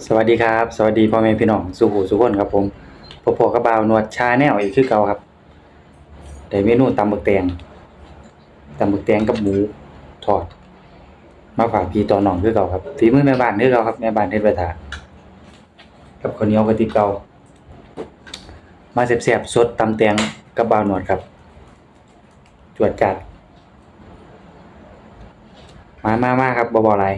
สวัสดีครับสวัสดีพ่อแม่พี่น้องสุขุสุขคนครับผมพ่อๆกับบ่าวนวดชาแนลอีกคือเก่าครับได้เมนูตำบักแตงกับหมูทอดมาฝากพี่ต่อน้องคือเก่าครับฝีมือแม่บ้านคือเก่าครับแม่บ้านเฮ็ดไว้ท่ากับข้าวเหนียวกะติบเก่ามาแซ่บๆสดตำแตงกับบ่าวนวดครับจวดจัดมาครับบ่หลาย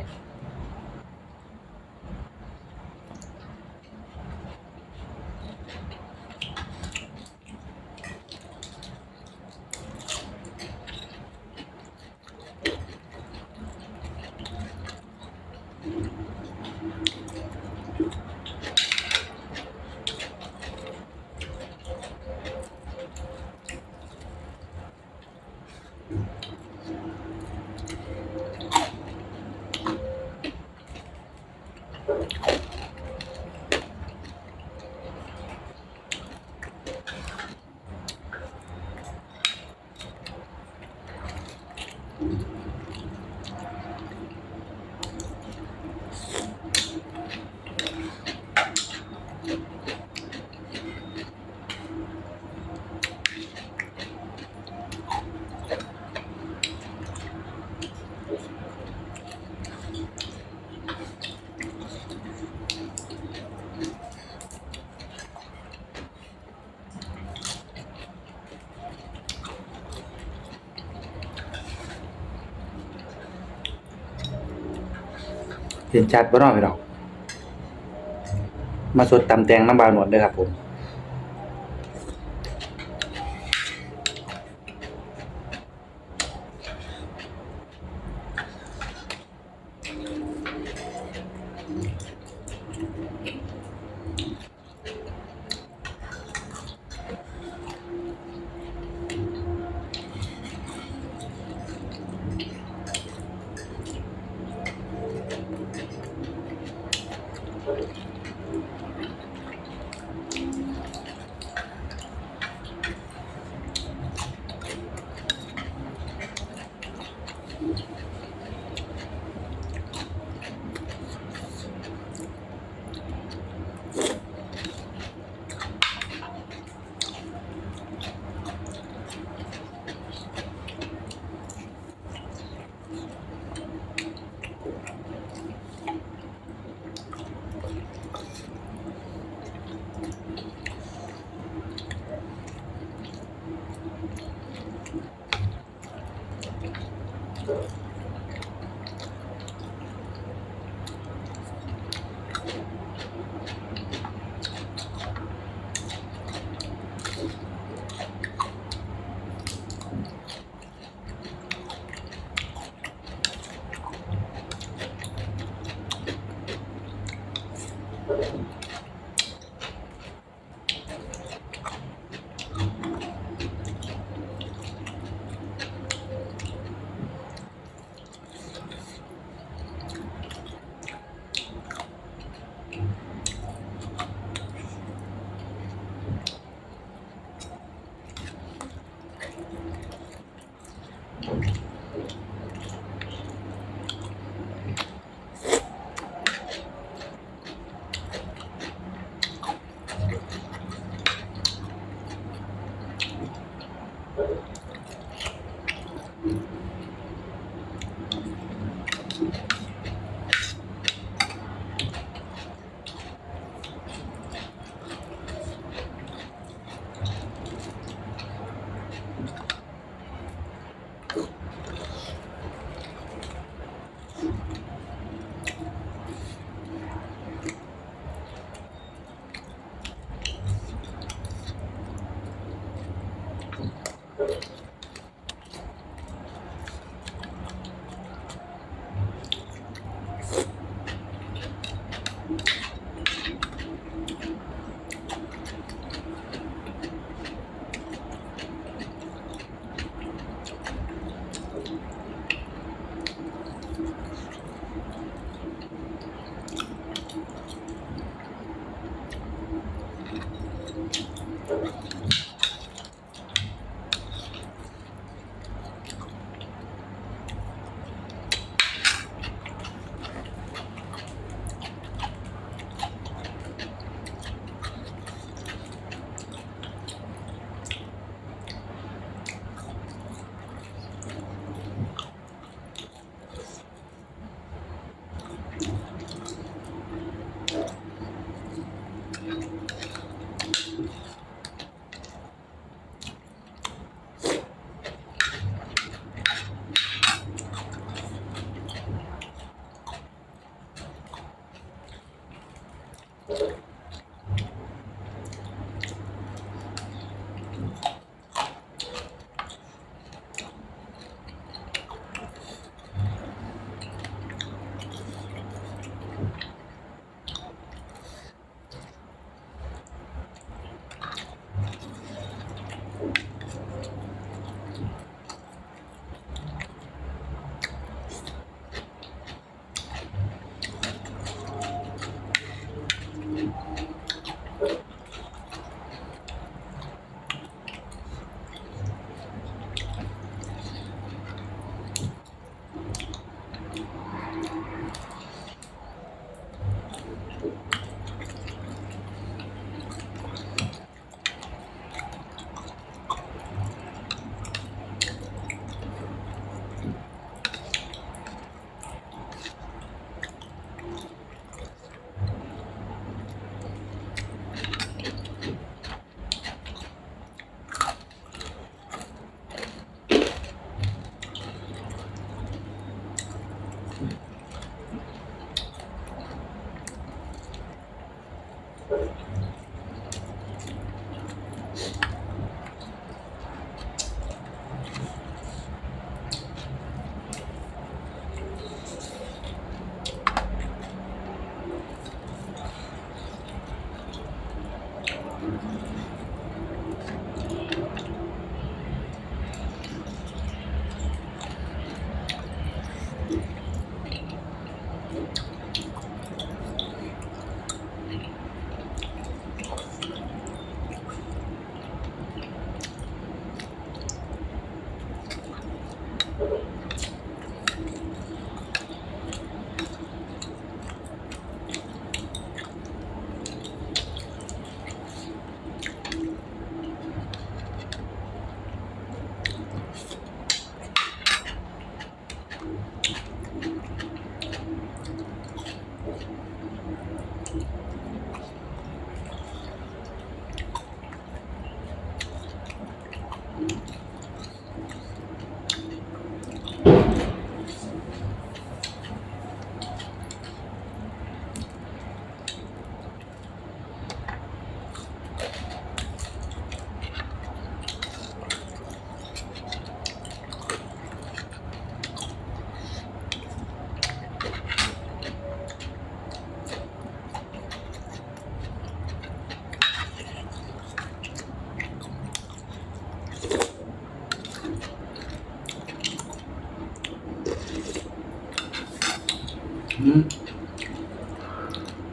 เห็นชัดบ่เนาะพี่น้องมาสดตำแตงน้ำบ่าวนวดเด้อครับผม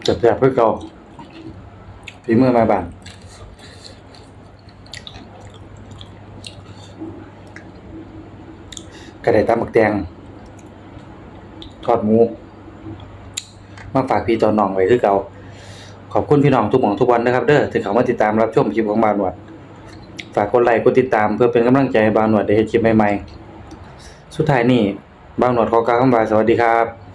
แซ่บๆคือเก่าฝีมือแม่บ้านก็ได้ตำบักแตงทอดหมูมาฝากพี่ตอนน้องไว้คือเก่าขอบคุณพี่น้องทุกหม่องทุกวันนะครับเด้อที่เข้ามาติดตามรับชมคลิปของบ่าวหนวดฝากกดไลค์กดติดตามเพื่อเป็นกำลังใจให้บ่าวหนวดได้เฮ็ดคลิปใหม่ๆสุดท้ายนี้บ่าวหนวดขอกล่าวคำว่าสวัสดีครับ